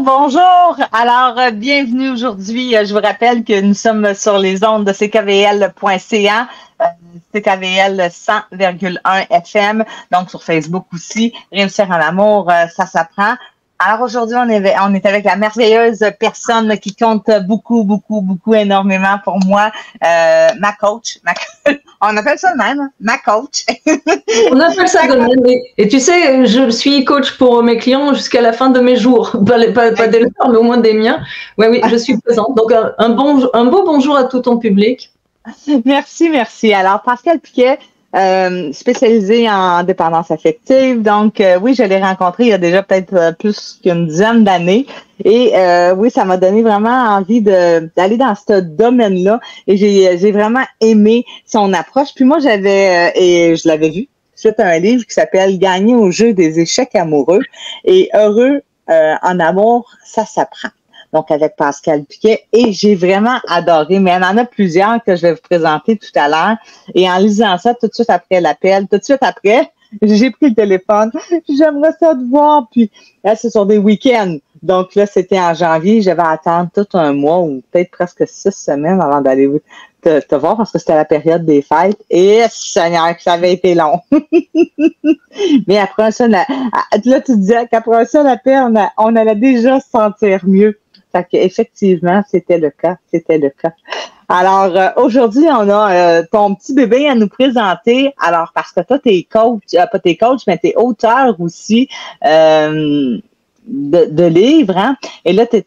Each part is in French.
Bonjour. Alors, bienvenue aujourd'hui. Je vous rappelle que nous sommes sur les ondes de ckvl.ca, CKVL 100,1 FM, donc sur Facebook aussi. Réussir en amour, ça s'apprend. Alors aujourd'hui, on est avec la merveilleuse personne qui compte beaucoup, énormément pour moi, ma coach. On appelle ça le même, ma coach. On appelle ça de même. Et tu sais, je suis coach pour mes clients jusqu'à la fin de mes jours. Pas des leurs, mais au moins des miens. Oui, je suis présente. Donc, un beau bonjour à tout ton public. Merci. Alors, Pascal Piquet, spécialisé en dépendance affective. Donc, oui, je l'ai rencontré il y a déjà peut-être plus qu'une dizaine d'années. Et oui, ça m'a donné vraiment envie d'aller dans ce domaine-là. Et j'ai vraiment aimé son approche. Puis moi, et je l'avais vu, c'est un livre qui s'appelle « Gagner au jeu des échecs amoureux ». Et heureux en amour, ça s'apprend. Donc, avec Pascal Piquet. Et j'ai vraiment adoré. Mais il y en a plusieurs que je vais vous présenter tout à l'heure. Et en lisant ça, tout de suite après l'appel, tout de suite après, j'ai pris le téléphone. J'aimerais ça te voir. Puis, là, c'est sur des week-ends. Donc, là, c'était en janvier. Je vais attendre tout un mois ou peut-être presque 6 semaines avant d'aller te voir parce que c'était la période des fêtes. Et, Seigneur, ça avait été long. Mais après ça, là, tu disais qu'après ça, l'appel, on allait déjà se sentir mieux. Fait qu'effectivement, c'était le cas. Alors, aujourd'hui, on a ton petit bébé à nous présenter. Alors, parce que toi, t'es coach, pas t'es coach, mais t'es auteur aussi de livres, hein? Et là, tu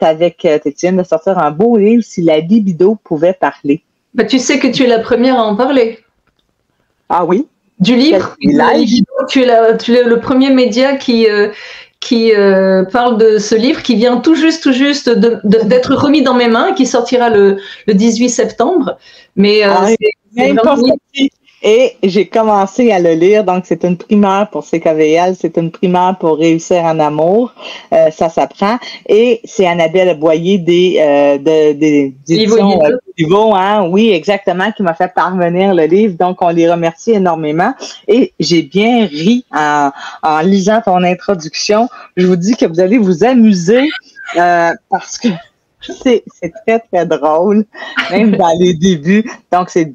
viens de sortir un beau livre, Si la libido pouvait parler. Bah, tu sais que tu es la première à en parler. Ah oui? Du livre, tu es le premier média qui parle de ce livre qui vient tout juste d'être remis dans mes mains, qui sortira le 18 septembre. Mais c'est vraiment... Et j'ai commencé à le lire, donc c'est une primeur pour CKVL, c'est une primeur pour Réussir en amour, ça s'apprend. Et c'est Annabelle Boyer des éditions Livo, hein, oui, exactement, qui m'a fait parvenir le livre, donc on les remercie énormément. Et j'ai bien ri en lisant ton introduction. Je vous dis que vous allez vous amuser parce que c'est très, très drôle, même dans les débuts. Donc, c'est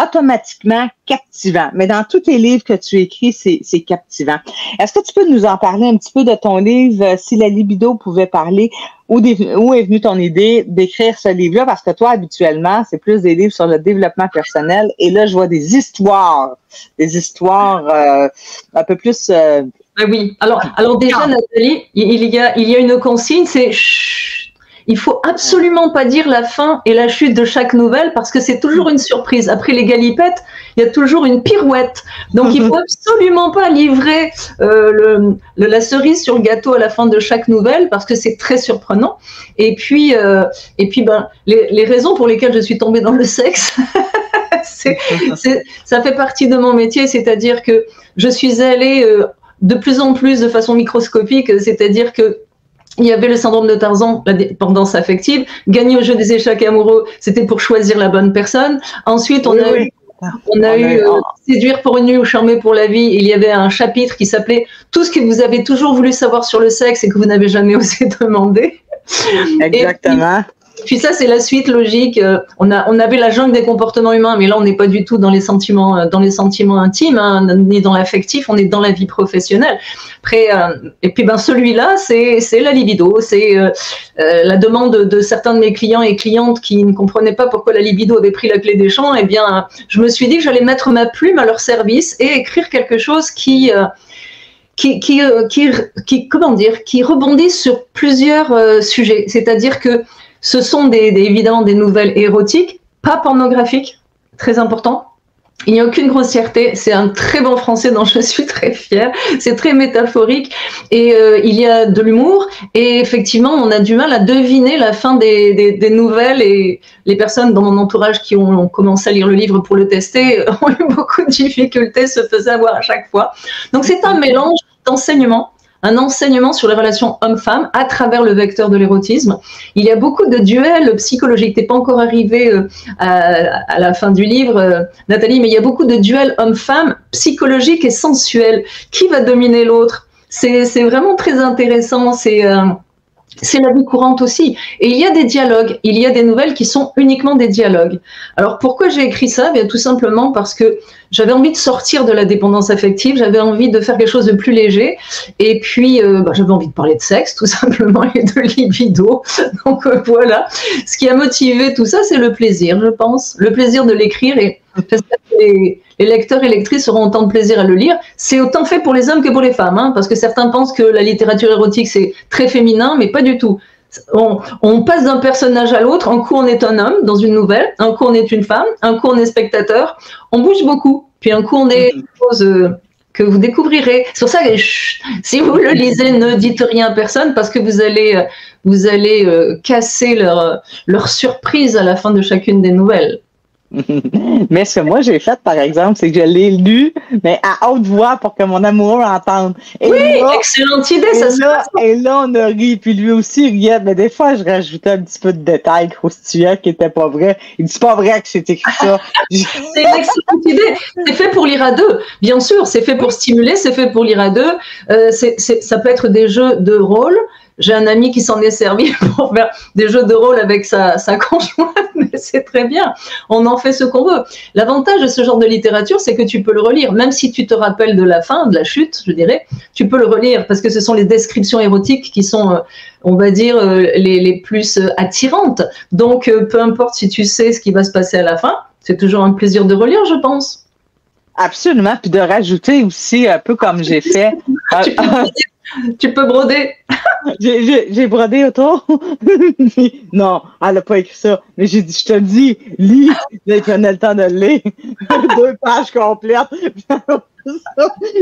automatiquement captivant. Mais dans tous les livres que tu écris, c'est captivant. Est-ce que tu peux nous en parler un petit peu de ton livre, Si la libido pouvait parler? Où est venue ton idée d'écrire ce livre-là? Parce que toi, habituellement, c'est plus des livres sur le développement personnel. Et là, je vois des histoires un peu plus... Oui. Alors déjà, Nathalie, il y a une consigne, c'est... Il faut absolument pas dire la fin et la chute de chaque nouvelle parce que c'est toujours une surprise. Après les galipettes, il y a toujours une pirouette. Donc, il faut absolument pas livrer la cerise sur le gâteau à la fin de chaque nouvelle parce que c'est très surprenant. Et puis, les raisons pour lesquelles je suis tombée dans le sexe, ça fait partie de mon métier. C'est-à-dire que je suis allée de plus en plus de façon microscopique, c'est-à-dire que il y avait le syndrome de Tarzan, la dépendance affective. Gagner au jeu des échecs amoureux, c'était pour choisir la bonne personne. Ensuite, on a eu séduire pour une nuit ou charmer pour la vie. Il y avait un chapitre qui s'appelait Tout ce que vous avez toujours voulu savoir sur le sexe et que vous n'avez jamais osé demander. Exactement. Puis ça, c'est la suite logique. On avait la jungle des comportements humains, mais là, on n'est pas du tout dans les sentiments intimes, hein, ni dans l'affectif, on est dans la vie professionnelle. Après, et puis celui-là, c'est la libido, c'est la demande de certains de mes clients et clientes qui ne comprenaient pas pourquoi la libido avait pris la clé des champs. Eh bien, je me suis dit que j'allais mettre ma plume à leur service et écrire quelque chose qui rebondit sur plusieurs sujets. C'est-à-dire que ce sont évidemment des nouvelles érotiques, pas pornographiques, très important. Il n'y a aucune grossièreté, c'est un très bon français dont je suis très fière, c'est très métaphorique et il y a de l'humour et effectivement on a du mal à deviner la fin des nouvelles et les personnes dans mon entourage qui ont commencé à lire le livre pour le tester ont eu beaucoup de difficultés, se faisaient avoir à chaque fois. Donc c'est un mélange d'enseignement, un enseignement sur les relations hommes-femmes à travers le vecteur de l'érotisme. Il y a beaucoup de duels psychologiques. T'es pas encore arrivé à la fin du livre, Nathalie, mais il y a beaucoup de duels hommes-femmes psychologiques et sensuels. Qui va dominer l'autre? C'est vraiment très intéressant. c'est la vie courante aussi. Et il y a des dialogues, il y a des nouvelles qui sont uniquement des dialogues. Alors pourquoi j'ai écrit ça? Bien, tout simplement parce que j'avais envie de sortir de la dépendance affective, j'avais envie de faire quelque chose de plus léger, et puis j'avais envie de parler de sexe tout simplement et de libido. Donc voilà, ce qui a motivé tout ça, c'est le plaisir, je pense, le plaisir de l'écrire, et j'espère que les lecteurs et lectrices auront autant de plaisir à le lire. C'est autant fait pour les hommes que pour les femmes, hein, parce que certains pensent que la littérature érotique c'est très féminin, mais pas du tout. On passe d'un personnage à l'autre, un coup on est un homme dans une nouvelle, un coup on est une femme, un coup on est spectateur, on bouge beaucoup, puis un coup on est une chose que vous découvrirez. C'est pour ça que si vous le lisez, ne dites rien à personne, parce que vous allez casser leur surprise à la fin de chacune des nouvelles. Mais ce que moi j'ai fait, par exemple, c'est que je l'ai lu, mais à haute voix pour que mon amoureux entende. Et oui, là, excellente idée, ça se passe. Et là, on a ri, puis lui aussi riait, mais des fois, je rajoutais un petit peu de détails croustillants qui n'étaient pas vrais. Il dit, c'est pas vrai que j'ai écrit ça. C'est une excellente idée. C'est fait pour lire à deux. Bien sûr, c'est fait pour stimuler, c'est fait pour lire à deux. Ça peut être des jeux de rôle. J'ai un ami qui s'en est servi pour faire des jeux de rôle avec sa conjointe, mais c'est très bien. On en fait ce qu'on veut. L'avantage de ce genre de littérature, c'est que tu peux le relire. Même si tu te rappelles de la fin, de la chute, je dirais, tu peux le relire parce que ce sont les descriptions érotiques qui sont, on va dire, les plus attirantes. Donc, peu importe si tu sais ce qui va se passer à la fin, c'est toujours un plaisir de relire, je pense. Absolument. Puis de rajouter aussi, un peu comme j'ai fait. Tu peux broder. J'ai brodé autour. Non, elle n'a pas écrit ça. Mais j'ai dit, je te dis, lis, là, il prenait le temps de le lire. 2 pages complètes.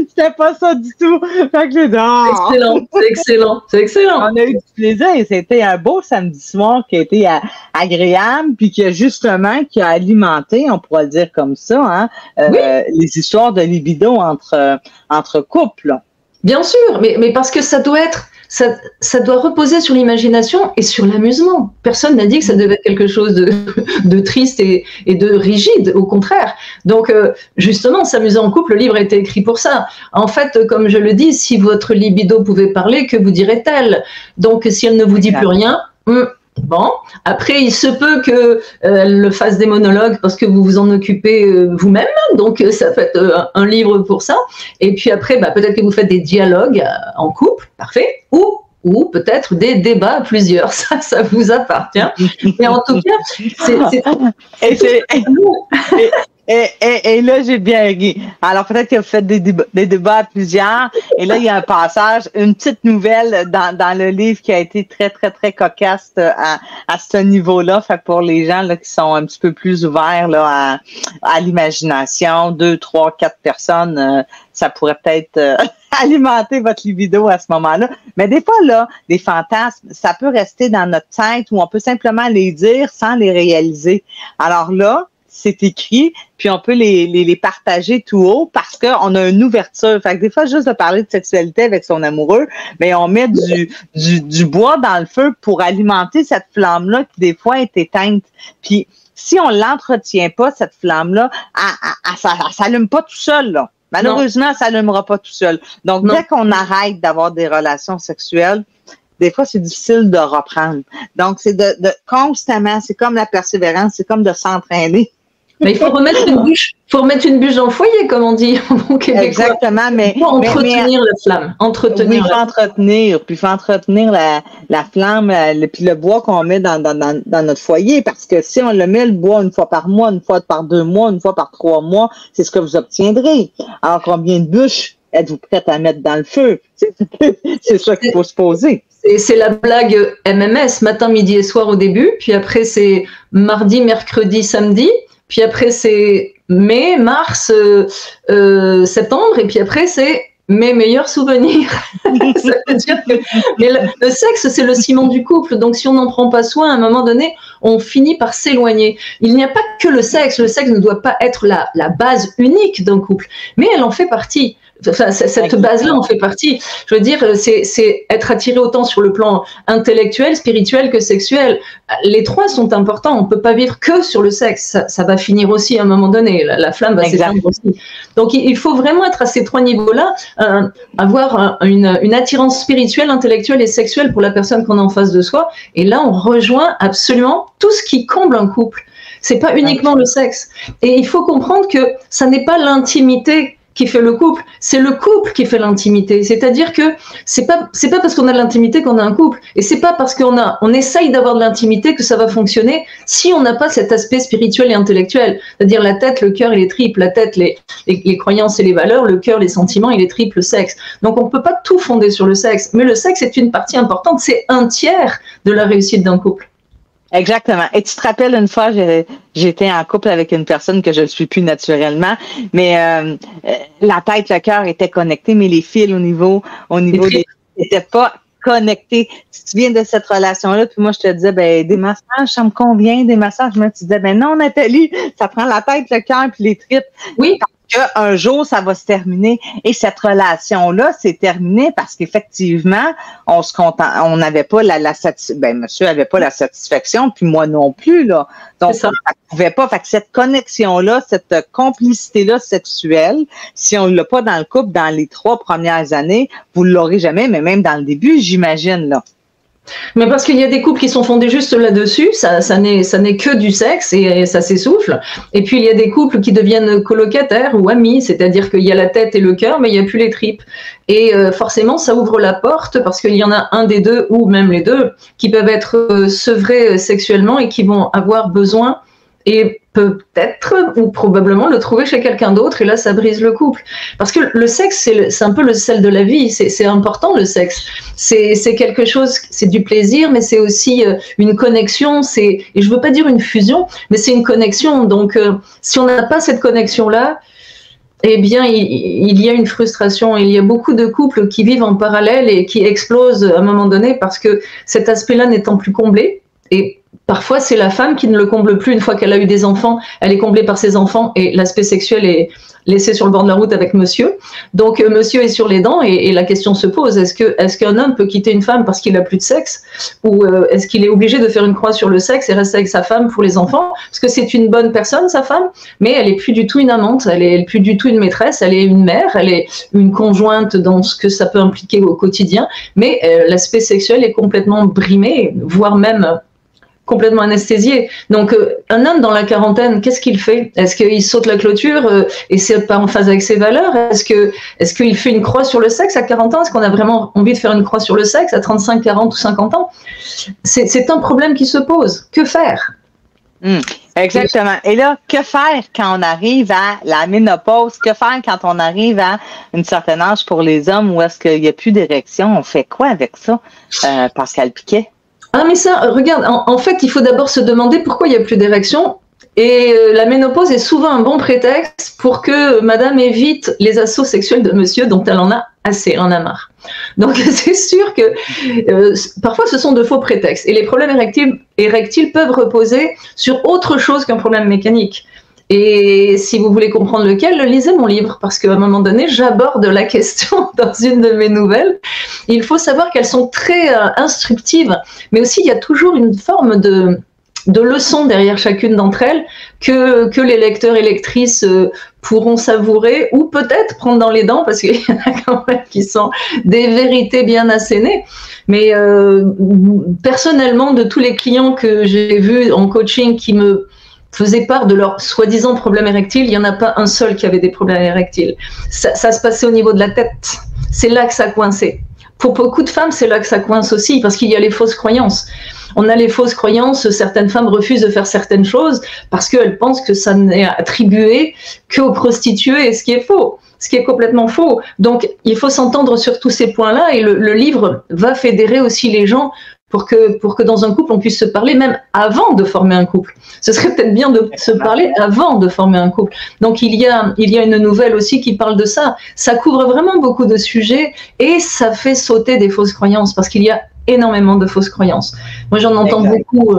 C'était pas ça du tout. Fait que j'ai dit, excellent, c'est excellent, c'est excellent. On a eu du plaisir et c'était un beau samedi soir qui a été agréable, puis qui a alimenté, on pourrait le dire comme ça, hein, oui. Les histoires de libido entre couples. Bien sûr, mais parce que ça doit reposer sur l'imagination et sur l'amusement. Personne n'a dit que ça devait être quelque chose de triste et de rigide, au contraire. Donc, justement, s'amuser en couple, le livre a été écrit pour ça. En fait, comme je le dis, si votre libido pouvait parler, que vous dirait-elle? Donc, si elle ne vous dit plus rien, bon, après, il se peut qu'elle le fasse des monologues parce que vous vous en occupez vous-même, donc ça fait un livre pour ça. Et puis après, peut-être que vous faites des dialogues en couple, parfait, ou peut-être des débats à plusieurs, ça vous appartient. Mais en tout cas, Et là, j'ai bien ri. Alors, peut-être qu'il a fait des débats à plusieurs. Et là, il y a un passage, une petite nouvelle dans le livre qui a été très, très, très cocasse à ce niveau-là. Fait pour les gens là, qui sont un petit peu plus ouverts là, à l'imagination, 2, 3, 4 personnes, ça pourrait peut-être alimenter votre libido à ce moment-là. Mais des fois, là, des fantasmes, ça peut rester dans notre tête ou on peut simplement les dire sans les réaliser. Alors là, c'est écrit, puis on peut les partager tout haut parce qu'on a une ouverture. Fait que des fois, juste de parler de sexualité avec son amoureux, mais on met du bois dans le feu pour alimenter cette flamme-là qui, des fois, est éteinte. Puis, si on l'entretient pas, cette flamme-là, ça s'allume pas tout seul, là. Malheureusement, elle s'allumera pas tout seul. Donc, dès qu'on arrête d'avoir des relations sexuelles, des fois, c'est difficile de reprendre. Donc, c'est de constamment, c'est comme la persévérance, c'est comme de s'entraîner. Mais il faut remettre une bûche dans le foyer, comme on dit au Québec. Exactement, mais... Il faut entretenir la flamme. Oui, il faut entretenir la flamme, puis le bois qu'on met dans notre foyer, parce que si on le met, le bois, une fois par mois, une fois par 2 mois, une fois par 3 mois, c'est ce que vous obtiendrez. Alors, combien de bûches êtes-vous prête à mettre dans le feu? C'est ça qu'il faut se poser. C'est la blague MMS, matin, midi et soir au début, puis après c'est mardi, mercredi, samedi, puis après c'est mai, mars, septembre, et puis après c'est mes meilleurs souvenirs. Ça veut dire que mais le sexe, c'est le ciment du couple, donc si on n'en prend pas soin, à un moment donné, on finit par s'éloigner. Il n'y a pas que le sexe ne doit pas être la base unique d'un couple, mais elle en fait partie. cette base-là en fait partie. Je veux dire, c'est être attiré autant sur le plan intellectuel, spirituel que sexuel. Les trois sont importants. On peut pas vivre que sur le sexe. Ça va finir aussi à un moment donné. La flamme va s'éteindre aussi. Donc, il faut vraiment être à ces trois niveaux-là, avoir une attirance spirituelle, intellectuelle et sexuelle pour la personne qu'on a en face de soi. Et là, on rejoint absolument tout ce qui comble un couple. C'est pas uniquement le sexe. Et il faut comprendre que ça n'est pas l'intimité qui fait le couple, c'est le couple qui fait l'intimité. C'est-à-dire que c'est pas parce qu'on a de l'intimité qu'on a un couple, et c'est pas parce on essaye d'avoir de l'intimité que ça va fonctionner si on n'a pas cet aspect spirituel et intellectuel. C'est-à-dire la tête, le cœur et les tripes. La tête, les croyances et les valeurs, le cœur, les sentiments et les tripes, le sexe. Donc on peut pas tout fonder sur le sexe, mais le sexe est une partie importante, c'est un tiers de la réussite d'un couple. Exactement. Et tu te rappelles, une fois, j'étais en couple avec une personne que je ne suis plus naturellement, mais la tête, le cœur étaient connectés, mais les fils au niveau des n'étaient pas connectés. Si tu viens de cette relation-là, puis moi, je te disais, ben, des massages, ça me convient, des massages. Moi, tu disais, ben non, Nathalie, ça prend la tête, le cœur, puis les tripes. Oui. Un jour, ça va se terminer. Et cette relation-là s'est terminée parce qu'effectivement, on n'avait pas monsieur avait pas la satisfaction, puis moi non plus, là. Donc, ça pouvait pas. Fait que cette connexion-là, cette complicité-là sexuelle, si on l'a pas dans le couple dans les 3 premières années, vous l'aurez jamais, mais même dans le début, j'imagine, là. Mais parce qu'il y a des couples qui sont fondés juste là-dessus, ça n'est que du sexe et ça s'essouffle. Et puis il y a des couples qui deviennent colocataires ou amis, c'est-à-dire qu'il y a la tête et le cœur, mais il n'y a plus les tripes. Et forcément, ça ouvre la porte parce qu'il y en a un des deux ou même les deux qui peuvent être sevrés sexuellement et qui vont avoir besoin et peut-être ou probablement le trouver chez quelqu'un d'autre, et là ça brise le couple. Parce que le sexe, c'est un peu le sel de la vie, c'est important le sexe. C'est quelque chose, c'est du plaisir, mais c'est aussi une connexion, et je veux pas dire une fusion, mais c'est une connexion. Donc si on n'a pas cette connexion-là, eh bien, il y a une frustration. Il y a beaucoup de couples qui vivent en parallèle et qui explosent à un moment donné parce que cet aspect-là n'étant plus comblé, et parfois, c'est la femme qui ne le comble plus une fois qu'elle a eu des enfants. Elle est comblée par ses enfants et l'aspect sexuel est laissé sur le bord de la route avec monsieur. Donc, monsieur est sur les dents et la question se pose. Est-ce qu'un homme peut quitter une femme parce qu'il n'a plus de sexe? Ou est-ce qu'il est obligé de faire une croix sur le sexe et rester avec sa femme pour les enfants? Parce que c'est une bonne personne, sa femme, mais elle n'est plus du tout une amante, elle n'est plus du tout une maîtresse, elle est une mère, elle est une conjointe dans ce que ça peut impliquer au quotidien. Mais l'aspect sexuel est complètement brimé, voire même complètement anesthésié. Donc, un homme dans la quarantaine, qu'est-ce qu'il fait? Est-ce qu'il saute la clôture et c'est pas en phase avec ses valeurs? Est-ce qu'il fait une croix sur le sexe à 40 ans? Est-ce qu'on a vraiment envie de faire une croix sur le sexe à 35, 40 ou 50 ans? C'est un problème qui se pose. Que faire? Exactement. Et là, que faire quand on arrive à la ménopause? Que faire quand on arrive à un certain âge pour les hommes où est-ce qu'il n'y a plus d'érection? On fait quoi avec ça, Pascal Piquet? Ah mais ça, regarde, en fait, il faut d'abord se demander pourquoi il n'y a plus d'érection. Et la ménopause est souvent un bon prétexte pour que madame évite les assauts sexuels de monsieur dont elle en a assez, elle en a marre. Donc c'est sûr que parfois ce sont de faux prétextes. Et les problèmes érectiles peuvent reposer sur autre chose qu'un problème mécanique. Et si vous voulez comprendre lequel, lisez mon livre, parce qu'à un moment donné, j'aborde la question dans une de mes nouvelles. Il faut savoir qu'elles sont très instructives, mais aussi il y a toujours une forme de leçon derrière chacune d'entre elles que les lecteurs et lectrices pourront savourer ou peut-être prendre dans les dents, parce qu'il y en a quand même qui sont des vérités bien assénées. Mais personnellement, de tous les clients que j'ai vus en coaching qui me faisaient part de leurs soi-disant problèmes érectiles, il n'y en a pas un seul qui avait des problèmes érectiles. Ça se passait au niveau de la tête. C'est là que ça coinçait. Pour beaucoup de femmes, c'est là que ça coince aussi, parce qu'il y a les fausses croyances. On a les fausses croyances, certaines femmes refusent de faire certaines choses parce qu'elles pensent que ça n'est attribué qu'aux prostituées, ce qui est faux, ce qui est complètement faux. Donc, il faut s'entendre sur tous ces points-là, et le livre va fédérer aussi les gens pour que dans un couple, on puisse se parler même avant de former un couple. Ce serait peut-être bien de se parler avant de former un couple. Donc, il y a une nouvelle aussi qui parle de ça. Ça couvre vraiment beaucoup de sujets et ça fait sauter des fausses croyances, parce qu'il y a énormément de fausses croyances. Moi, j'en entends beaucoup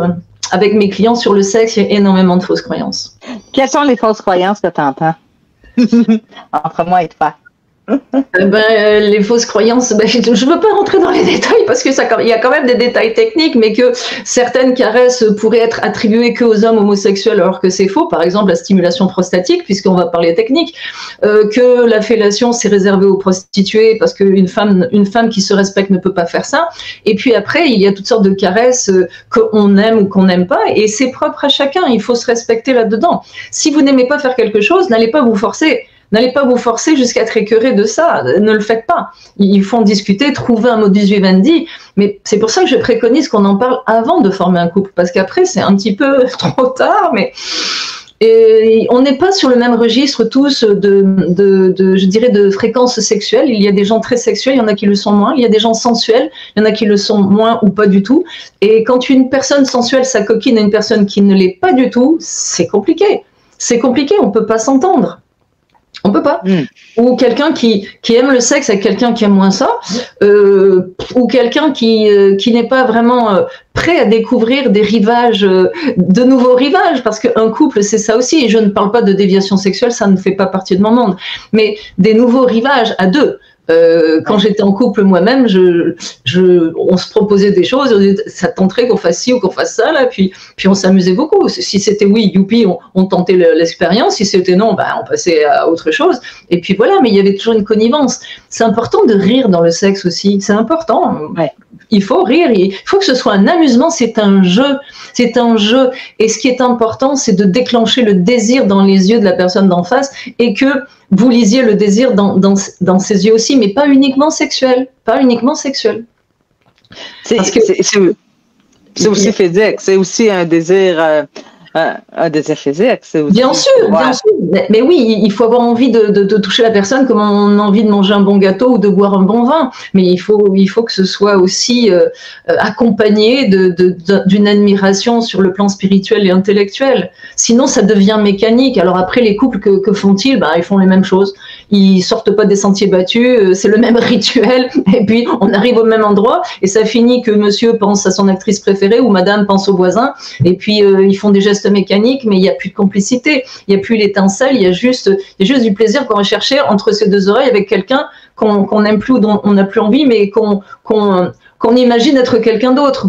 avec mes clients sur le sexe, il y a énormément de fausses croyances. Quelles sont les fausses croyances que tu entends entre moi et toi? Les fausses croyances, je ne veux pas rentrer dans les détails parce que il y a quand même des détails techniques, mais que certaines caresses pourraient être attribuées qu'aux hommes homosexuels alors que c'est faux. Par exemple, la stimulation prostatique, puisqu'on va parler technique, que la fellation c'est réservé aux prostituées parce qu'une femme qui se respecte ne peut pas faire ça. Et puis après, il y a toutes sortes de caresses qu'on aime ou qu'on n'aime pas, et c'est propre à chacun. Il faut se respecter là-dedans. Si vous n'aimez pas faire quelque chose, n'allez pas vous forcer. N'allez pas vous forcer jusqu'à être écœuré de ça. Ne le faites pas. Il faut en discuter, trouver un modus vivendi. Mais c'est pour ça que je préconise qu'on en parle avant de former un couple. Parce qu'après, c'est un petit peu trop tard. Mais on n'est pas sur le même registre tous je dirais, de fréquences sexuelles. Il y a des gens très sexuels, il y en a qui le sont moins. Il y a des gens sensuels, il y en a qui le sont moins ou pas du tout. Et quand une personne sensuelle s'acoquine à une personne qui ne l'est pas du tout, c'est compliqué. C'est compliqué, on ne peut pas s'entendre. On peut pas. Ou quelqu'un qui aime le sexe avec quelqu'un qui aime moins ça, ou quelqu'un qui n'est pas vraiment prêt à découvrir des rivages, de nouveaux rivages, parce qu'un couple, c'est ça aussi. Et je ne parle pas de déviation sexuelle, ça ne fait pas partie de mon monde, mais des nouveaux rivages à deux. Quand j'étais en couple moi-même, on se proposait des choses, ça tenterait qu'on fasse ci ou qu'on fasse ça, là, puis on s'amusait beaucoup. Si c'était oui, youpi, on tentait l'expérience. Si c'était non, on passait à autre chose. Et puis voilà, mais il y avait toujours une connivence. C'est important de rire dans le sexe aussi. C'est important. Ouais. Il faut rire. Il faut que ce soit un amusement. C'est un jeu. C'est un jeu. Et ce qui est important, c'est de déclencher le désir dans les yeux de la personne d'en face et que vous lisiez le désir dans ses yeux aussi, mais pas uniquement sexuel. Pas uniquement sexuel. C'est aussi physique, c'est aussi un désir physique. C'est aussi, bien sûr. Mais oui, il faut avoir envie de toucher la personne comme on a envie de manger un bon gâteau ou de boire un bon vin. Mais il faut que ce soit aussi accompagné d'une admiration sur le plan spirituel et intellectuel. Sinon, ça devient mécanique. Alors après, les couples, que font-ils ? Ils font les mêmes choses. Ils sortent pas des sentiers battus, c'est le même rituel. Et puis, on arrive au même endroit et ça finit que monsieur pense à son actrice préférée ou madame pense au voisin. Et puis, ils font des gestes mécaniques, mais il n'y a plus de complicité. Il n'y a plus l'étincelle. Il y a juste du plaisir qu'on va chercher entre ces deux oreilles avec quelqu'un qu'on n'aime plus ou dont on n'a plus envie, mais qu'on imagine être quelqu'un d'autre.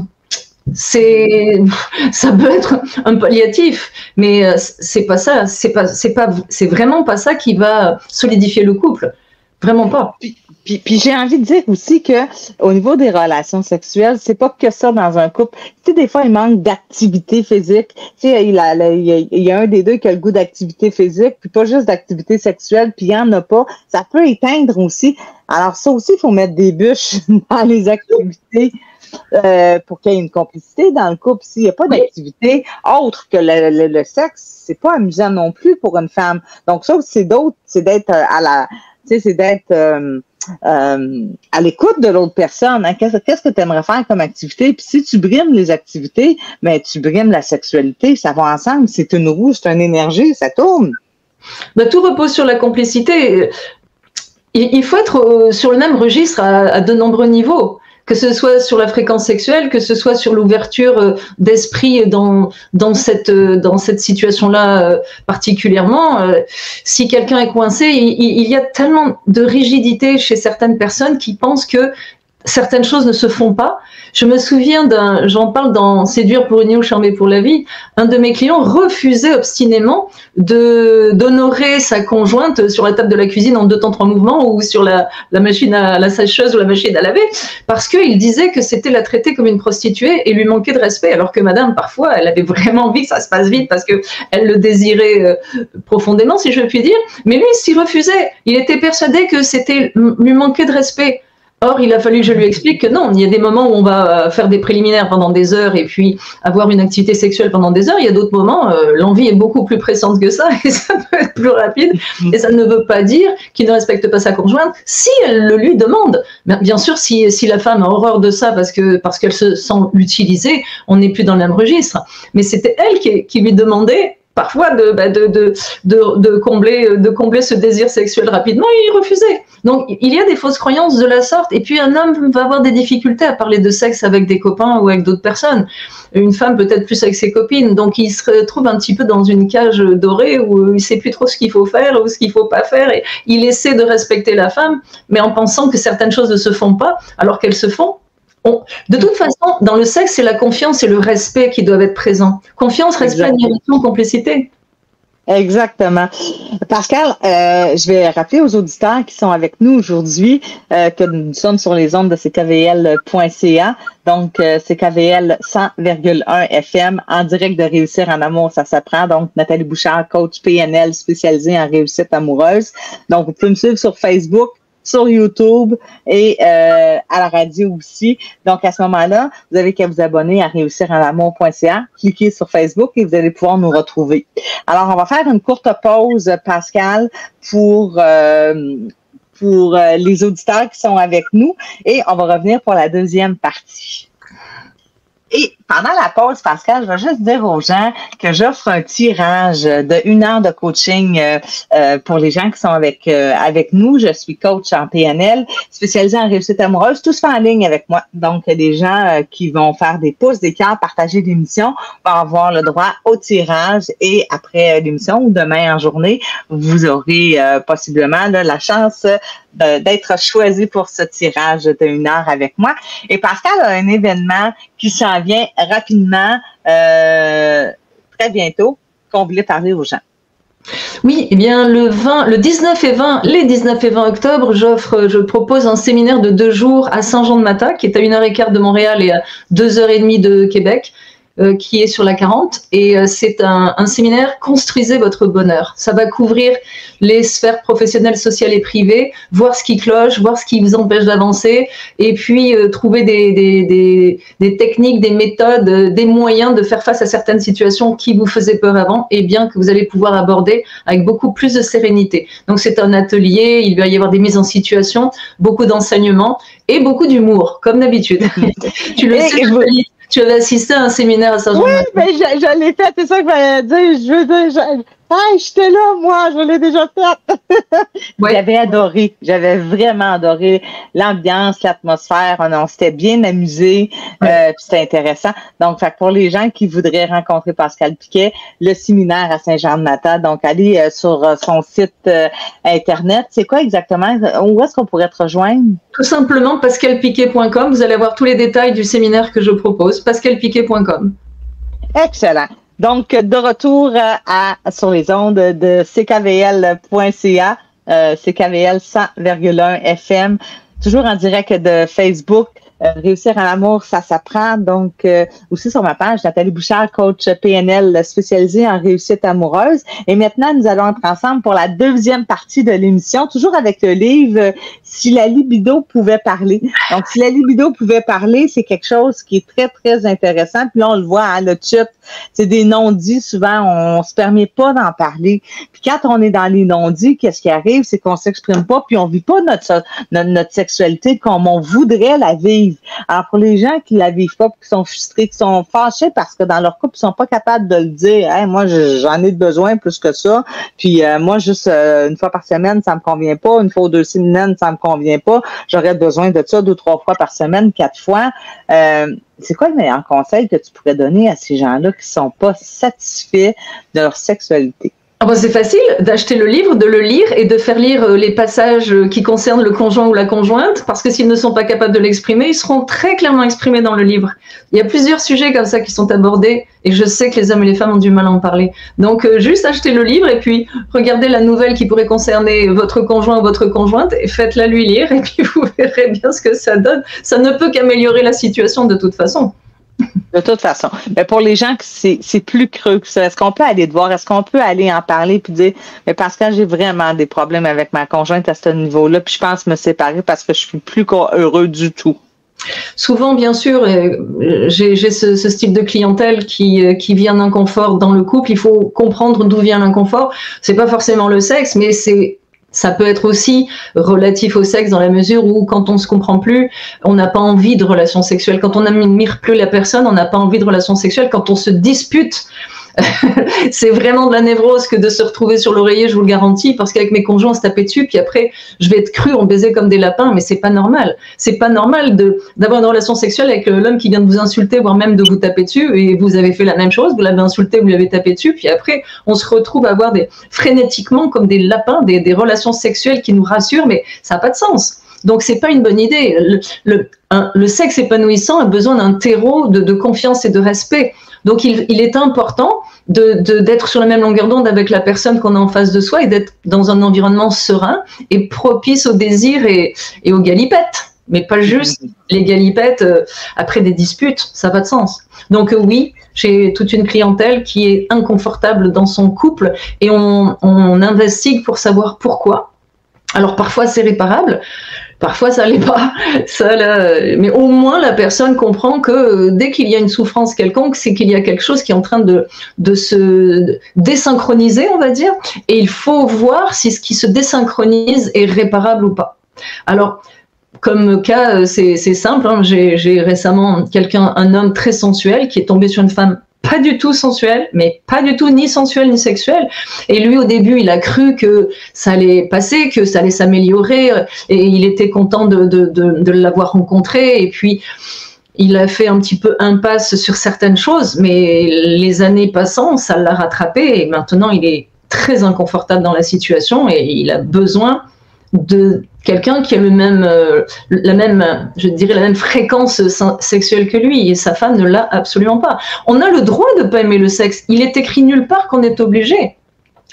Ça peut être un palliatif, mais c'est pas ça. C'est vraiment pas ça qui va solidifier le couple. Vraiment pas. Puis j'ai envie de dire aussi que au niveau des relations sexuelles, c'est pas que ça dans un couple. Tu sais, des fois, il manque d'activité physique. Tu sais, il y a un des deux qui a le goût d'activité physique, puis pas juste d'activité sexuelle, puis il y en a pas. Ça peut éteindre aussi. Alors ça aussi, il faut mettre des bûches dans les activités pour qu'il y ait une complicité dans le couple. S'il n'y a pas d'activité autre que le sexe, c'est pas amusant non plus pour une femme. Donc ça, c'est d'être à l'écoute de l'autre personne. Hein? Qu'est-ce que tu aimerais faire comme activité? Puis si tu brimes les activités, tu brimes la sexualité. Ça va ensemble. C'est une roue, c'est une énergie, ça tourne. Tout repose sur la complicité. Il faut être sur le même registre à de nombreux niveaux. Que ce soit sur la fréquence sexuelle, que ce soit sur l'ouverture d'esprit dans cette situation-là particulièrement. Si quelqu'un est coincé, il y a tellement de rigidité chez certaines personnes qui pensent que certaines choses ne se font pas. Je me souviens j'en parle dans Séduire pour une vie ou charmer pour la vie, un de mes clients refusait obstinément d'honorer sa conjointe sur la table de la cuisine en 2 temps 3 mouvements ou sur la machine à la sécheuse ou la machine à laver, parce qu'il disait que c'était la traiter comme une prostituée et lui manquer de respect, alors que madame, parfois, elle avait vraiment envie que ça se passe vite parce qu'elle le désirait profondément, si je puis dire, mais lui, s'il refusait, il était persuadé que c'était lui manquer de respect. Or, il a fallu que je lui explique que non, il y a des moments où on va faire des préliminaires pendant des heures et puis avoir une activité sexuelle pendant des heures. Il y a d'autres moments, l'envie est beaucoup plus pressante que ça et ça peut être plus rapide. Et ça ne veut pas dire qu'il ne respecte pas sa conjointe si elle le lui demande. Bien sûr, si la femme a horreur de ça parce qu'elle se sent utilisée, on n'est plus dans le même registre. Mais c'était elle qui lui demandait parfois de combler ce désir sexuel rapidement, il refusait. Donc il y a des fausses croyances de la sorte. Et puis un homme va avoir des difficultés à parler de sexe avec des copains ou avec d'autres personnes. Une femme peut-être plus avec ses copines. Donc il se retrouve un petit peu dans une cage dorée où il sait plus trop ce qu'il faut faire ou ce qu'il faut pas faire. Et il essaie de respecter la femme, mais en pensant que certaines choses ne se font pas alors qu'elles se font. De toute façon, dans le sexe, c'est la confiance et le respect qui doivent être présents. Confiance, respect, admiration, complicité. Exactement. Pascal, je vais rappeler aux auditeurs qui sont avec nous aujourd'hui que nous sommes sur les ondes de ckvl.ca. Donc, CKVL 100,1 FM en direct de Réussir en amour, ça s'apprend. Donc, Nathalie Bouchard, coach PNL spécialisée en réussite amoureuse. Donc, vous pouvez me suivre sur Facebook, sur YouTube et à la radio aussi. Donc, à ce moment-là, vous avez qu'à vous abonner à réussiranamour.ca, cliquez sur Facebook et vous allez pouvoir nous retrouver. Alors, on va faire une courte pause, Pascal, pour les auditeurs qui sont avec nous et on va revenir pour la deuxième partie. Et pendant la pause, Pascal, je vais juste dire aux gens que j'offre un tirage de 1 heure de coaching pour les gens qui sont avec nous. Je suis coach en PNL, spécialisée en réussite amoureuse. Tout se fait en ligne avec moi. Donc, des gens qui vont faire des pouces, des cœurs, partager l'émission, vont avoir le droit au tirage. Et après l'émission ou demain en journée, vous aurez possiblement la chance d'être choisi pour ce tirage de 1 heure avec moi. Et Pascal a un événement qui s'en vient rapidement, très bientôt, qu'on voulait parler aux gens. Oui, eh bien le 19 et 20, les 19 et 20 octobre, je propose un séminaire de 2 jours à Saint-Jean-de-Mata, qui est à 1h15 de Montréal et à 2h30 de Québec. Qui est sur la 40 et c'est un séminaire Construisez votre bonheur. Ça va couvrir les sphères professionnelles, sociales et privées, voir ce qui cloche, voir ce qui vous empêche d'avancer et puis trouver des techniques, des méthodes, des moyens de faire face à certaines situations qui vous faisaient peur avant et bien que vous allez pouvoir aborder avec beaucoup plus de sérénité. Donc c'est un atelier, il va y avoir des mises en situation, beaucoup d'enseignements et beaucoup d'humour, comme d'habitude. Tu le sais, tu avais assisté à un séminaire à Saint-Jean-de-Mata. Oui, mais je l'ai fait, c'est ça que j'allais dire. Je veux dire, j'étais là, moi, je l'ai déjà fait. Ouais. J'avais adoré, j'avais vraiment adoré l'ambiance, l'atmosphère. On s'était bien amusés, puis c'était intéressant. Donc, pour les gens qui voudraient rencontrer Pascal Piquet, le séminaire à Saint-Jean-de-Mata, donc allez sur son site Internet. C'est quoi exactement? Où est-ce qu'on pourrait te rejoindre? Tout simplement pascalpiquet.com. Vous allez avoir tous les détails du séminaire que je propose. pascalpiquet.com. Excellent. Donc, de retour sur les ondes de ckvl.ca, CKVL 100,1 FM, toujours en direct de Facebook. Réussir en amour, ça s'apprend. Donc, aussi sur ma page, Nathalie Bouchard, coach PNL spécialisée en réussite amoureuse. Et maintenant, nous allons être ensemble pour la deuxième partie de l'émission, toujours avec le livre « Si la libido pouvait parler ». Donc, si la libido pouvait parler, c'est quelque chose qui est très, très intéressant. Puis là, on le voit, hein, le chat, c'est des non-dits. Souvent, on se permet pas d'en parler. Puis quand on est dans les non-dits, qu'est-ce qui arrive? C'est qu'on s'exprime pas, puis on vit pas notre sexualité comme on voudrait la vivre. Alors, pour les gens qui la vivent pas, qui sont frustrés, qui sont fâchés parce que dans leur couple, ils sont pas capables de le dire. Hey, moi, j'en ai besoin plus que ça. Puis moi, juste une fois par semaine, ça me convient pas. Une fois ou 2 semaines, ça me convient pas. J'aurais besoin de ça 2-3 fois par semaine, 4 fois. C'est quoi le meilleur conseil que tu pourrais donner à ces gens-là qui sont pas satisfaits de leur sexualité? C'est facile d'acheter le livre, de le lire et de faire lire les passages qui concernent le conjoint ou la conjointe, parce que s'ils ne sont pas capables de l'exprimer, ils seront très clairement exprimés dans le livre. Il y a plusieurs sujets comme ça qui sont abordés et je sais que les hommes et les femmes ont du mal à en parler. Donc juste achetez le livre et puis regardez la nouvelle qui pourrait concerner votre conjoint ou votre conjointe et faites-la lui lire et puis vous verrez bien ce que ça donne. Ça ne peut qu'améliorer la situation de toute façon. De toute façon. Mais pour les gens, c'est plus creux que ça. Est-ce qu'on peut aller te voir? Est-ce qu'on peut aller en parler puis dire, mais Pascal, j'ai vraiment des problèmes avec ma conjointe à ce niveau-là, puis je pense me séparer parce que je suis plus heureux du tout? Souvent, bien sûr, j'ai ce style de clientèle qui vient d'inconfort dans le couple. Il faut comprendre d'où vient l'inconfort. C'est pas forcément le sexe, mais ça peut être aussi relatif au sexe dans la mesure où quand on se comprend plus, on n'a pas envie de relations sexuelles. Quand on n'admire plus la personne, on n'a pas envie de relations sexuelles. Quand on se dispute C'est vraiment de la névrose que de se retrouver sur l'oreiller, je vous le garantis, parce qu'avec mes conjoints, on se tapait dessus, puis après, je vais être cru, on baisait comme des lapins, mais c'est pas normal. C'est pas normal d'avoir une relation sexuelle avec l'homme qui vient de vous insulter, voire même de vous taper dessus, et vous avez fait la même chose, vous l'avez insulté, vous lui avez tapé dessus, puis après, on se retrouve à avoir frénétiquement, comme des lapins, des relations sexuelles qui nous rassurent, mais ça n'a pas de sens. Donc, c'est pas une bonne idée. Le sexe épanouissant a besoin d'un terreau de confiance et de respect. Donc, il est important d'être sur la même longueur d'onde avec la personne qu'on a en face de soi et d'être dans un environnement serein et propice au désir et aux galipettes. Mais pas juste les galipettes après des disputes, ça n'a pas de sens. Donc oui, j'ai toute une clientèle qui est inconfortable dans son couple et on investigue pour savoir pourquoi. Alors parfois c'est réparable, parfois ça l'est pas, mais au moins la personne comprend que dès qu'il y a une souffrance quelconque, c'est qu'il y a quelque chose qui est en train de se désynchroniser, on va dire, et il faut voir si ce qui se désynchronise est réparable ou pas. Alors, comme cas, c'est simple, hein, j'ai récemment un homme très sensuel qui est tombé sur une femme pas du tout sensuelle, mais pas du tout ni sensuelle ni sexuelle. Et lui, au début, il a cru que ça allait passer, que ça allait s'améliorer, et il était content de l'avoir rencontré. Et puis, il a fait un petit peu impasse sur certaines choses, mais les années passant, ça l'a rattrapé. Et maintenant, il est très inconfortable dans la situation et il a besoin de quelqu'un qui a la même fréquence sexuelle que lui, et sa femme ne l'a absolument pas. On a le droit de pas aimer le sexe. Il est écrit nulle part qu'on est obligé.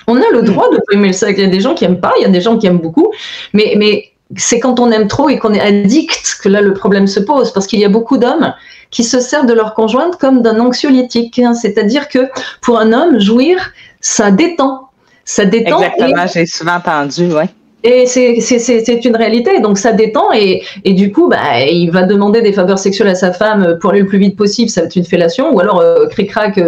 On a le droit de pas aimer le sexe. Il y a des gens qui aiment pas, il y a des gens qui aiment beaucoup, mais c'est quand on aime trop et qu'on est addict que là le problème se pose, parce qu'il y a beaucoup d'hommes qui se servent de leur conjointe comme d'un anxiolytique, hein. C'est-à-dire que pour un homme, jouir, ça détend. Ça détend. Exactement, j'ai souvent entendu, oui. Et c'est une réalité, donc ça détend et du coup, il va demander des faveurs sexuelles à sa femme pour aller le plus vite possible, ça va être une fellation, ou alors cric-crac,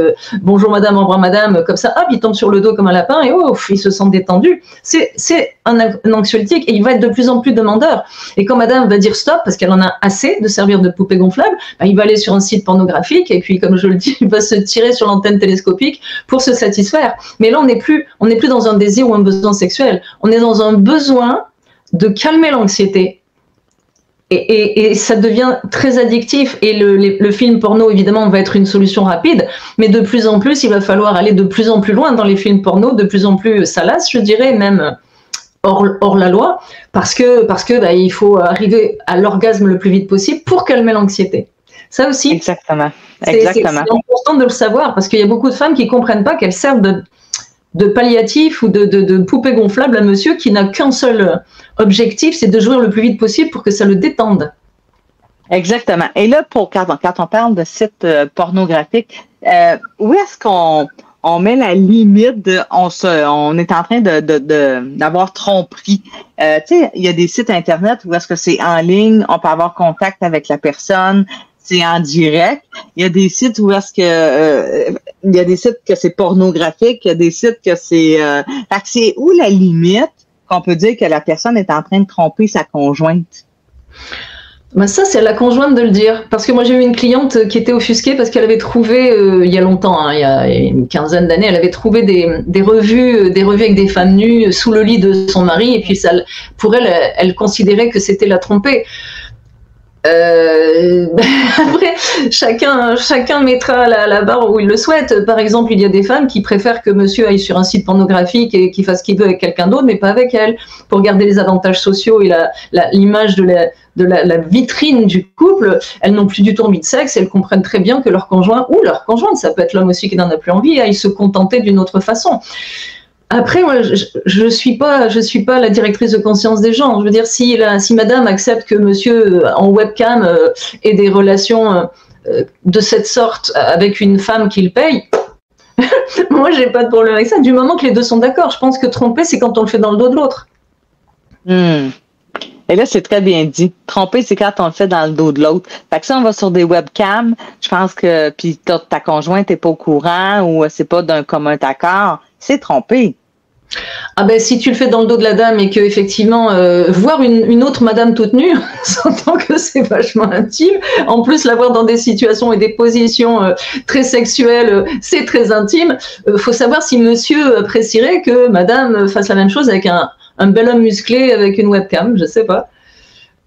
bonjour madame, au revoir madame, comme ça, hop, il tombe sur le dos comme un lapin et ouf, il se sent détendu. C'est un anxiolytique et il va être de plus en plus demandeur. Et quand madame va dire stop, parce qu'elle en a assez de servir de poupée gonflable, il va aller sur un site pornographique et puis, comme je le dis, il va se tirer sur l'antenne télescopique pour se satisfaire. Mais là, on n'est plus dans un désir ou un besoin sexuel, on est dans un besoin de calmer l'anxiété. Et ça devient très addictif. Et le film porno, évidemment, va être une solution rapide, mais de plus en plus, il va falloir aller de plus en plus loin dans les films porno, de plus en plus salaces, je dirais, même hors la loi, parce que il faut arriver à l'orgasme le plus vite possible pour calmer l'anxiété. Ça aussi, exactement. C'est important de le savoir, parce qu'il y a beaucoup de femmes qui ne comprennent pas qu'elles servent de palliatif ou de poupée gonflable à monsieur qui n'a qu'un seul objectif, c'est de jouir le plus vite possible pour que ça le détende. Exactement. Et là, quand on parle de sites pornographiques, où est-ce qu'on met la limite on est en train d'avoir tromperie? Tu sais, il y a des sites Internet où est-ce que c'est en ligne, on peut avoir contact avec la personne, c'est en direct. Il y a des sites où est-ce que il y a des sites que c'est pornographique, il y a des sites que c'est c'est où la limite qu'on peut dire que la personne est en train de tromper sa conjointe? Ça, c'est à la conjointe de le dire. Parce que moi, j'ai eu une cliente qui était offusquée parce qu'elle avait trouvé, il y a longtemps, hein, il y a une quinzaine d'années, elle avait trouvé des revues avec des femmes nues sous le lit de son mari. Et puis, pour elle, elle considérait que c'était la tromper. Après, chacun mettra la barre où il le souhaite. Par exemple, il y a des femmes qui préfèrent que monsieur aille sur un site pornographique et qu'il fasse ce qu'il veut avec quelqu'un d'autre, mais pas avec elle, pour garder les avantages sociaux et l'image de la vitrine du couple. Elles n'ont plus du tout envie de sexe, elles comprennent très bien que leur conjoint, ou leur conjointe, ça peut être l'homme aussi qui n'en a plus envie, aille se contenter d'une autre façon. Après, moi, je suis pas la directrice de conscience des gens. Je veux dire, si madame accepte que monsieur en webcam ait des relations de cette sorte avec une femme qu'il paye, moi, j'ai pas de problème avec ça. Du moment que les deux sont d'accord, je pense que tromper, c'est quand on le fait dans le dos de l'autre. Et là, c'est très bien dit. Tromper, c'est quand on le fait dans le dos de l'autre. Fait que ça, on va sur des webcams. Je pense que puis ta conjointe n'est pas au courant ou c'est pas d'un commun accord. C'est tromper. Ah ben si tu le fais dans le dos de la dame et que effectivement voir une autre madame toute nue, s'entend que c'est vachement intime. En plus la voir dans des situations et des positions très sexuelles, c'est très intime. Faut savoir si monsieur apprécierait que madame fasse la même chose avec un bel homme musclé avec une webcam, je sais pas.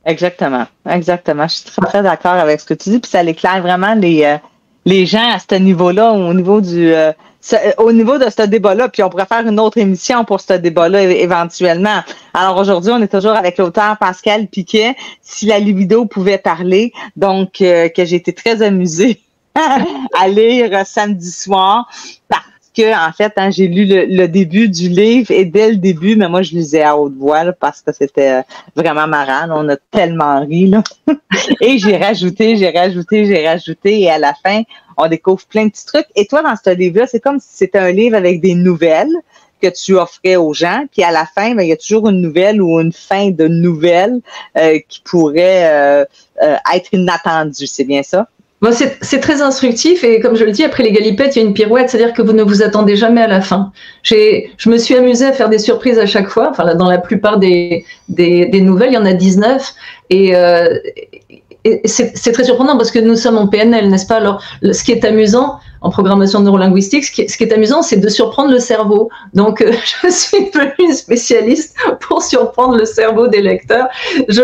Exactement, exactement. Je suis très, très d'accord avec ce que tu dis, puis ça éclaire vraiment les gens à ce niveau-là, au niveau de ce débat-là, puis on pourrait faire une autre émission pour ce débat-là éventuellement. Alors aujourd'hui, on est toujours avec l'auteur Pascal Piquet, Si la libido pouvait parler, donc que j'ai été très amusée à lire samedi soir parce que en fait, hein, j'ai lu le début du livre et dès le début, mais moi je lisais à haute voix là, parce que c'était vraiment marrant. Là, on a tellement ri là. Et j'ai rajouté et à la fin, on découvre plein de petits trucs. Et toi, dans ce livre-là, c'est comme si c'était un livre avec des nouvelles que tu offrais aux gens. Puis à la fin, ben, il y a toujours une nouvelle ou une fin de nouvelle qui pourrait être inattendue. C'est bien ça? Bon, c'est très instructif et comme je le dis, après les galipettes, il y a une pirouette, c'est-à-dire que vous ne vous attendez jamais à la fin. Je me suis amusée à faire des surprises à chaque fois. Enfin, là, dans la plupart des nouvelles, il y en a 19 et c'est très surprenant parce que nous sommes en PNL, n'est-ce pas? Alors, ce qui est amusant en programmation neurolinguistique, ce qui est amusant, c'est de surprendre le cerveau. Donc, je suis devenue spécialiste pour surprendre le cerveau des lecteurs. Je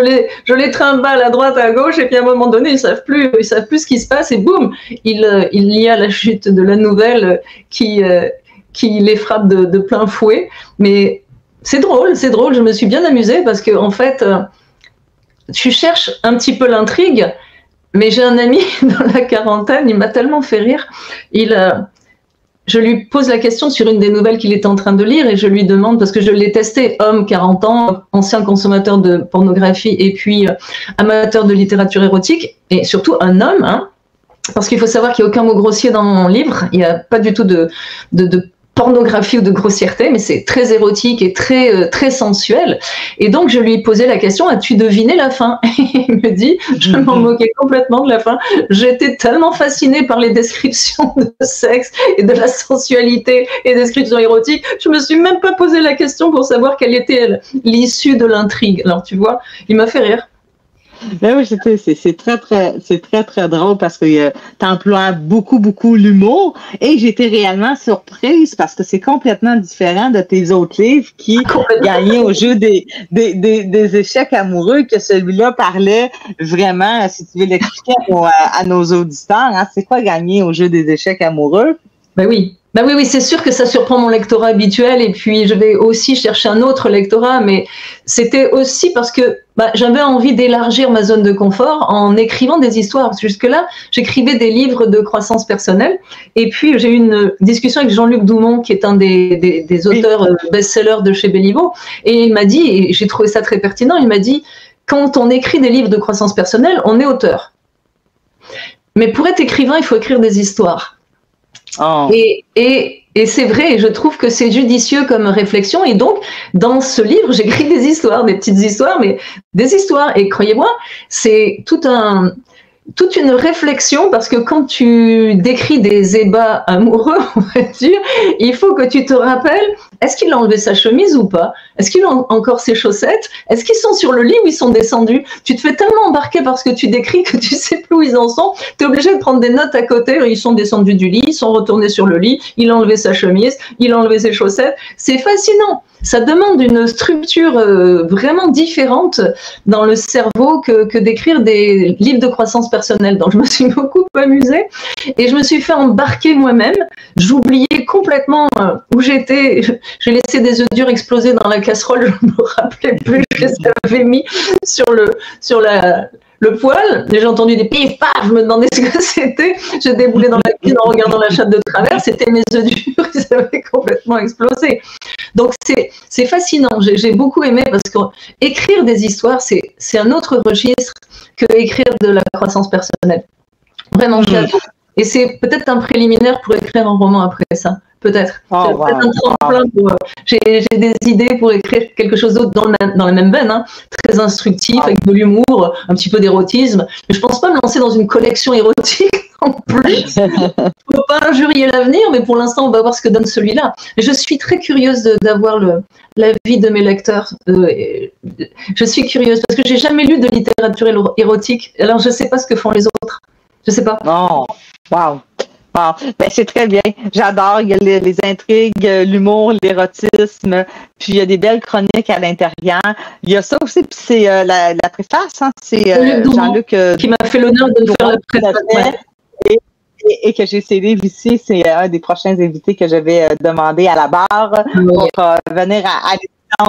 les trimballe à droite, à gauche, et puis à un moment donné, ils savent plus ce qui se passe, et boum, il y a la chute de la nouvelle qui les frappe de plein fouet. Mais c'est drôle, je me suis bien amusée parce que en fait, tu cherches un petit peu l'intrigue. Mais j'ai un ami dans la quarantaine, il m'a tellement fait rire. Je lui pose la question sur une des nouvelles qu'il était en train de lire et je lui demande, parce que je l'ai testé, homme, 40 ans, ancien consommateur de pornographie et puis amateur de littérature érotique, et surtout un homme, hein, parce qu'il faut savoir qu'il n'y a aucun mot grossier dans mon livre, il n'y a pas du tout de pornographie ou de grossièreté, mais c'est très érotique et très sensuel. Et donc, je lui ai posé la question, as-tu deviné la fin? Et il me dit, je m'en moquais complètement de la fin. J'étais tellement fascinée par les descriptions de sexe et de la sensualité et descriptions érotiques, je me suis même pas posé la question pour savoir quelle était l'issue de l'intrigue. Alors, tu vois, il m'a fait rire. Ben oui, c'est très drôle parce que t'emploies beaucoup l'humour et j'étais réellement surprise parce que c'est complètement différent de tes autres livres qui gagnaient au jeu des échecs amoureux, que celui-là parlait vraiment, si tu veux l'expliquer à nos auditeurs, hein, c'est quoi gagner au jeu des échecs amoureux? Ben oui. Ben oui, c'est sûr que ça surprend mon lectorat habituel et puis je vais aussi chercher un autre lectorat, mais c'était aussi parce que j'avais envie d'élargir ma zone de confort en écrivant des histoires. Parce que jusque-là, j'écrivais des livres de croissance personnelle et puis j'ai eu une discussion avec Jean-Luc Doumont qui est un des auteurs best-sellers de chez Béliveau et il m'a dit, et j'ai trouvé ça très pertinent, il m'a dit, quand on écrit des livres de croissance personnelle, on est auteur. Mais pour être écrivain, il faut écrire des histoires. Oh. Et c'est vrai, et je trouve que c'est judicieux comme réflexion. Et donc, dans ce livre, j'écris des histoires, des petites histoires, mais des histoires. Et croyez-moi, c'est toute une réflexion parce que quand tu décris des ébats amoureux, on va dire, il faut que tu te rappelles, est-ce qu'il a enlevé sa chemise ou pas? Est-ce qu'il a encore ses chaussettes? Est-ce qu'ils sont sur le lit ou ils sont descendus? Tu te fais tellement embarquer par ce que tu décris que tu sais plus où ils en sont. Tu es obligé de prendre des notes à côté. Ils sont descendus du lit, ils sont retournés sur le lit, il a enlevé sa chemise, il a enlevé ses chaussettes. C'est fascinant. Ça demande une structure vraiment différente dans le cerveau que d'écrire des livres de croissance personnelle. Donc, je me suis beaucoup amusée et je me suis fait embarquer moi-même. J'oubliais complètement où j'étais. J'ai laissé des œufs durs exploser dans la casserole. Je me rappelais plus. Je les avais mis sur le poêle. J'ai entendu des pif paf. Je me demandais ce que c'était. J'ai déboulé dans la cuisine en regardant la chatte de travers. C'était mes œufs durs. Ils avaient complètement explosé. Donc, c'est fascinant. J'ai beaucoup aimé parce qu'écrire des histoires, c'est un autre registre que écrire de la croissance personnelle. Vraiment, et c'est peut-être un préliminaire pour écrire un roman après ça. peut-être. Oh, C'est wow. peut-être un tremplin pour, j'ai des idées pour écrire quelque chose d'autre dans la même veine, hein, très instructif, avec de l'humour, un petit peu d'érotisme. Mais je pense pas me lancer dans une collection érotique en plus. Faut pas injurier l'avenir, mais pour l'instant, on va voir ce que donne celui-là. Et je suis très curieuse d'avoir l'avis de mes lecteurs. Je suis curieuse parce que j'ai jamais lu de littérature érotique. Alors, je sais pas ce que font les autres. Je sais pas. Oh, wow. Wow. Ben, c'est très bien. J'adore. Il y a les intrigues, l'humour, l'érotisme. Puis il y a des belles chroniques à l'intérieur. Il y a ça aussi. Puis c'est la préface. Hein, c'est Jean-Luc qui m'a fait l'honneur de faire la préface. Ouais. Et que j'ai ces livres ici. C'est un des prochains invités que je vais demander à la barre pour venir à l'édition.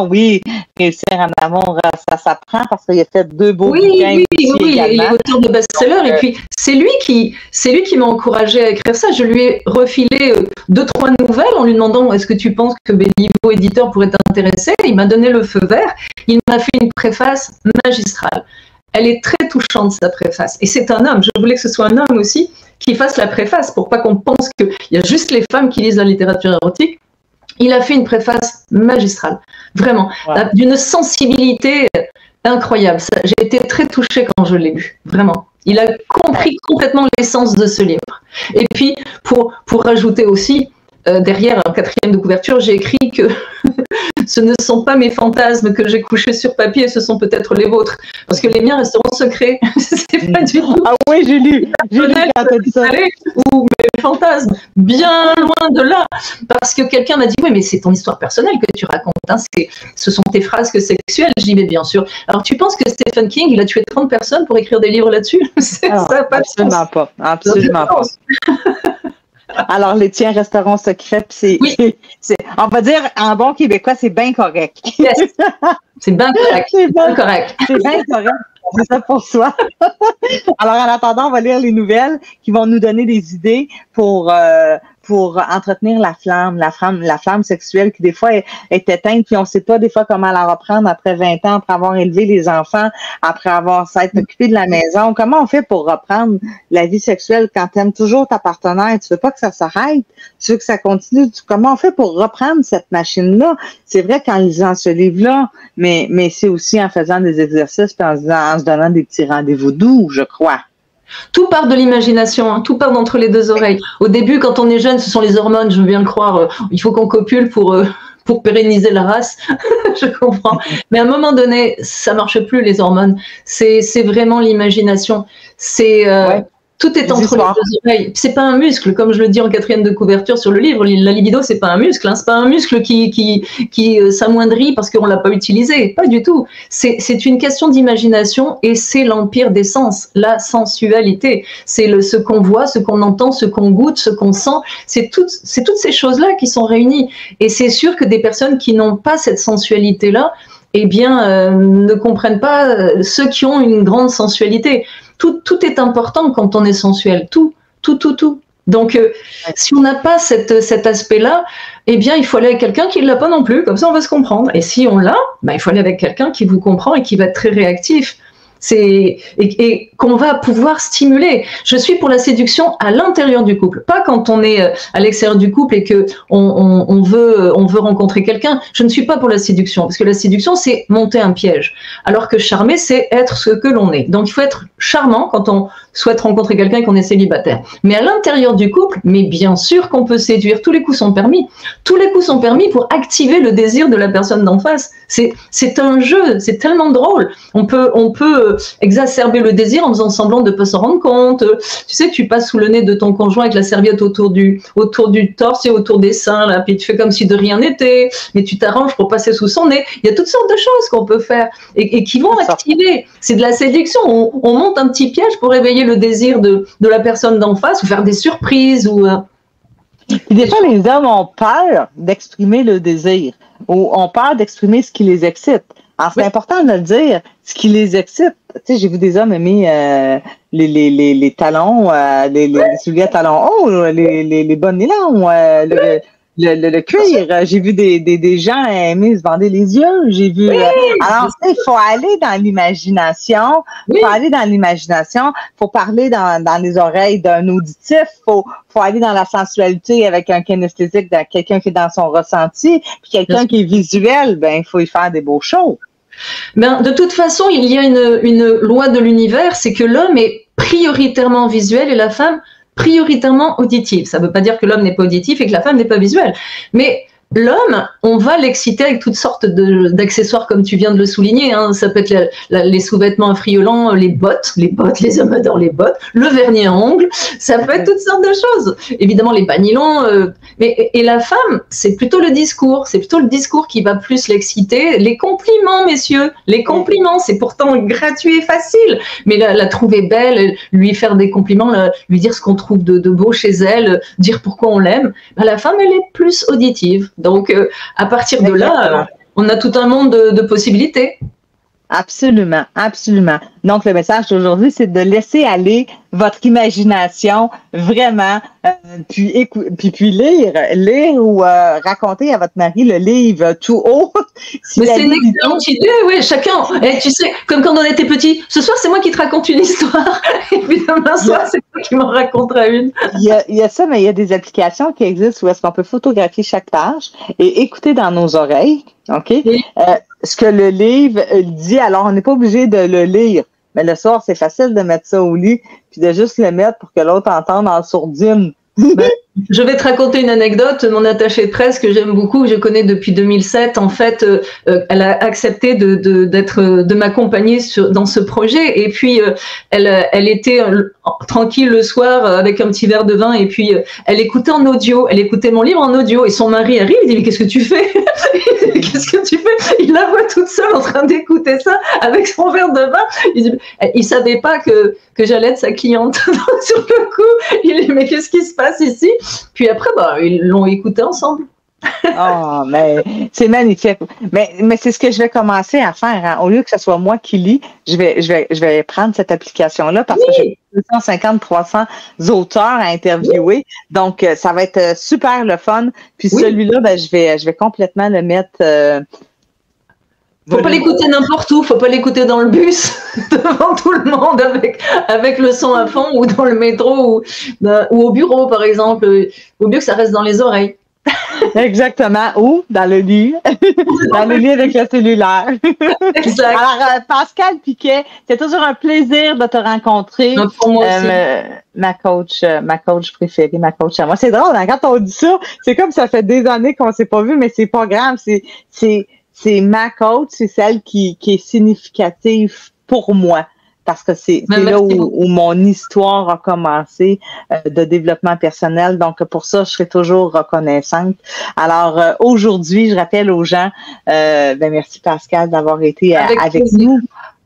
Oui, réussir en amour, ça s'apprend parce qu'il a fait 2 beaux bouquins. Oui, il est auteur de best-seller et puis c'est lui qui m'a encouragé à écrire ça. Je lui ai refilé 2-3 nouvelles en lui demandant est-ce que tu penses que Béliveau éditeur pourrait t'intéresser. Il m'a donné le feu vert. Il m'a fait une préface magistrale. Elle est très touchante, sa préface. Et c'est un homme. Je voulais que ce soit un homme aussi qui fasse la préface pour pas qu'on pense qu'il y a juste les femmes qui lisent la littérature érotique. Il a fait une préface magistrale, vraiment, d'une sensibilité incroyable. J'ai été très touchée quand je l'ai lu, vraiment. Il a compris complètement l'essence de ce livre. Et puis, pour rajouter aussi, derrière, en 4e de couverture, j'ai écrit que ce ne sont pas mes fantasmes que j'ai couchés sur papier, ce sont peut-être les vôtres. Parce que les miens resteront secrets. C'est pas du tout. Ah oui, j'ai lu quand t'as dit ça. Ou mes fantasmes, bien loin de là. Parce que quelqu'un m'a dit, oui, mais c'est ton histoire personnelle que tu racontes. Hein. Ce sont tes frasques sexuelles. J'y vais bien sûr. Alors, tu penses que Stephen King, il a tué 30 personnes pour écrire des livres là-dessus? Ça n'a pas de sens. Absolument pas. Absolument pas. Alors, les tiens resteront secrets. On va dire, en bon québécois, c'est bien correct. Yes. C'est bien correct. C'est bien correct. C'est bien correct. C'est ça pour soi. Alors, en attendant, on va lire les nouvelles qui vont nous donner des idées pour entretenir la flamme sexuelle qui des fois est éteinte, puis on ne sait pas des fois comment la reprendre après 20 ans, après avoir élevé les enfants, après avoir s'être occupé de la maison. Comment on fait pour reprendre la vie sexuelle quand tu aimes toujours ta partenaire? Tu veux pas que ça s'arrête? Tu veux que ça continue? Comment on fait pour reprendre cette machine-là? C'est vrai qu'en lisant ce livre-là, mais c'est aussi en faisant des exercices puis en se donnant des petits rendez-vous doux, je crois. Tout part de l'imagination, hein, tout part d'entre les 2 oreilles. Au début, quand on est jeune, ce sont les hormones, je veux bien le croire. Il faut qu'on copule pour pérenniser la race, je comprends. Mais à un moment donné, ça marche plus, les hormones. C'est vraiment l'imagination. Tout est entre les 2 oreilles. C'est pas un muscle, comme je le dis en 4e de couverture sur le livre. La libido, c'est pas un muscle. Hein. C'est pas un muscle qui s'amoindrit parce qu'on l'a pas utilisé. Pas du tout. C'est une question d'imagination et c'est l'empire des sens, la sensualité. C'est ce qu'on voit, ce qu'on entend, ce qu'on goûte, ce qu'on sent. C'est toutes ces choses-là qui sont réunies. Et c'est sûr que des personnes qui n'ont pas cette sensualité-là, eh bien, ne comprennent pas ceux qui ont une grande sensualité. Tout est important quand on est sensuel. Tout. Donc, si on n'a pas cet aspect-là, eh bien, il faut aller avec quelqu'un qui ne l'a pas non plus. Comme ça, on va se comprendre. Et si on l'a, il faut aller avec quelqu'un qui vous comprend et qui va être très réactif. Et qu'on va pouvoir stimuler. Je suis pour la séduction à l'intérieur du couple, pas quand on est à l'extérieur du couple et que on veut rencontrer quelqu'un. Je ne suis pas pour la séduction parce que la séduction c'est monter un piège, alors que charmer c'est être ce que l'on est. Donc il faut être charmant quand on souhaite rencontrer quelqu'un et qu'on est célibataire. Mais à l'intérieur du couple, mais bien sûr qu'on peut séduire. Tous les coups sont permis. Tous les coups sont permis pour activer le désir de la personne d'en face. C'est un jeu, c'est tellement drôle. On peut exacerber le désir en faisant semblant de ne pas s'en rendre compte. Tu sais, tu passes sous le nez de ton conjoint avec la serviette autour du torse et autour des seins, là, puis tu fais comme si de rien n'était, mais tu t'arranges pour passer sous son nez. Il y a toutes sortes de choses qu'on peut faire et qui vont activer. C'est de la séduction. On monte un petit piège pour réveiller le désir de la personne d'en face ou faire des surprises. Des fois, les hommes ont peur d'exprimer le désir ou ont peur d'exprimer ce qui les excite. Alors, c'est important de le dire, ce qui les excite. Tu sais, j'ai vu des hommes aimer les talons, les souliers à talons hauts, les bas nylons, le cuir. J'ai vu des gens aimer se bander les yeux. J'ai vu. Alors, il faut aller dans l'imagination. Faut aller dans l'imagination. Faut parler dans les oreilles d'un auditif. Faut aller dans la sensualité avec un kinesthésique, quelqu'un qui est dans son ressenti, puis quelqu'un qui est visuel. Ben, il faut y faire des beaux shows. Ben, de toute façon, il y a une loi de l'univers, c'est que l'homme est prioritairement visuel et la femme prioritairement auditive. Ça ne veut pas dire que l'homme n'est pas auditif et que la femme n'est pas visuelle. Mais l'homme, on va l'exciter avec toutes sortes d'accessoires, comme tu viens de le souligner. Hein. Ça peut être les sous-vêtements affriolants, les bottes, les hommes adorent les bottes, le vernis à ongles, ça peut être toutes sortes de choses. Évidemment, les panilons. Et la femme, c'est plutôt le discours. C'est plutôt le discours qui va plus l'exciter. Les compliments, messieurs, les compliments, c'est pourtant gratuit et facile. Mais la trouver belle, lui faire des compliments, lui dire ce qu'on trouve de beau chez elle, dire pourquoi on l'aime. Ben, la femme, elle est plus auditive. Donc, à partir de là, on a tout un monde de possibilités. Absolument, absolument. Donc, le message d'aujourd'hui, c'est de laisser aller votre imagination vraiment, puis lire ou raconter à votre mari le livre tout haut. Mais c'est une excellente idée, oui, chacun. Et tu sais, comme quand on était petit, ce soir, c'est moi qui te raconte une histoire, et puis demain soir, c'est toi qui m'en racontera une. Il y a ça, mais il y a des applications qui existent où est-ce qu'on peut photographier chaque page et écouter dans nos oreilles, OK? Oui. Ce que le livre dit, alors on n'est pas obligé de le lire, mais le soir, c'est facile de mettre ça au lit, puis de juste le mettre pour que l'autre entende en sourdine. Je vais te raconter une anecdote. Mon attachée de presse que j'aime beaucoup, je connais depuis 2007. En fait, elle a accepté de m'accompagner dans ce projet. Et puis, elle était tranquille le soir avec un petit verre de vin. Et puis, elle écoutait en audio. Elle écoutait mon livre en audio. Et son mari arrive. Il dit, mais qu'est-ce que tu fais? Qu'est-ce que tu fais? Il la voit toute seule en train d'écouter ça avec son verre de vin. Il savait pas que j'allais être sa cliente. Donc, sur le coup, il dit, mais qu'est-ce qui se passe ici? Puis après, ils l'ont écouté ensemble. Oh, mais c'est magnifique. Mais c'est ce que je vais commencer à faire. Hein. Au lieu que ce soit moi qui lis, je vais prendre cette application-là parce que j'ai 250-300 auteurs à interviewer. Donc, ça va être super le fun. Puis celui-là, je vais complètement le mettre... Faut pas l'écouter n'importe où, faut pas l'écouter dans le bus, devant tout le monde avec le son à fond, ou dans le métro, ou au bureau, par exemple. Il vaut mieux que ça reste dans les oreilles. Exactement. Ou dans le lit. Dans le lit avec le cellulaire. Exact. Alors, Pascale Piquet, c'est toujours un plaisir de te rencontrer. Pour moi aussi. Ma coach préférée, ma coach à moi. C'est drôle, hein, quand on dit ça, c'est comme ça fait des années qu'on s'est pas vu, mais c'est pas grave. C'est ma coach, c'est celle qui est significative pour moi. Parce que c'est là où mon histoire a commencé de développement personnel. Donc, pour ça, je serai toujours reconnaissante. Alors, aujourd'hui, je rappelle aux gens, merci Pascale d'avoir été avec nous.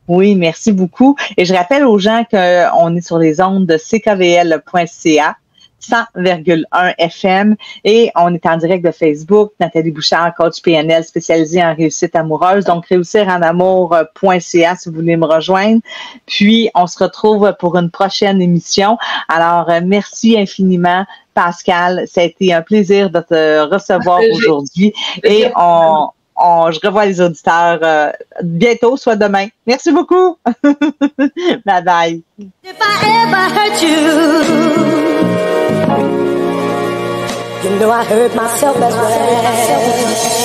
Oui, merci beaucoup. Et je rappelle aux gens qu'on est sur les ondes de ckvl.ca. 100,1 FM et on est en direct de Facebook. Nathalie Bouchard, coach PNL spécialisée en réussite amoureuse. Donc, réussiranamour.ca si vous voulez me rejoindre. Puis, on se retrouve pour une prochaine émission. Alors, merci infiniment, Pascale. Ça a été un plaisir de te recevoir aujourd'hui et je revois les auditeurs bientôt, soit demain. Merci beaucoup. Bye bye. If I ever hurt you, you know I hurt myself as well.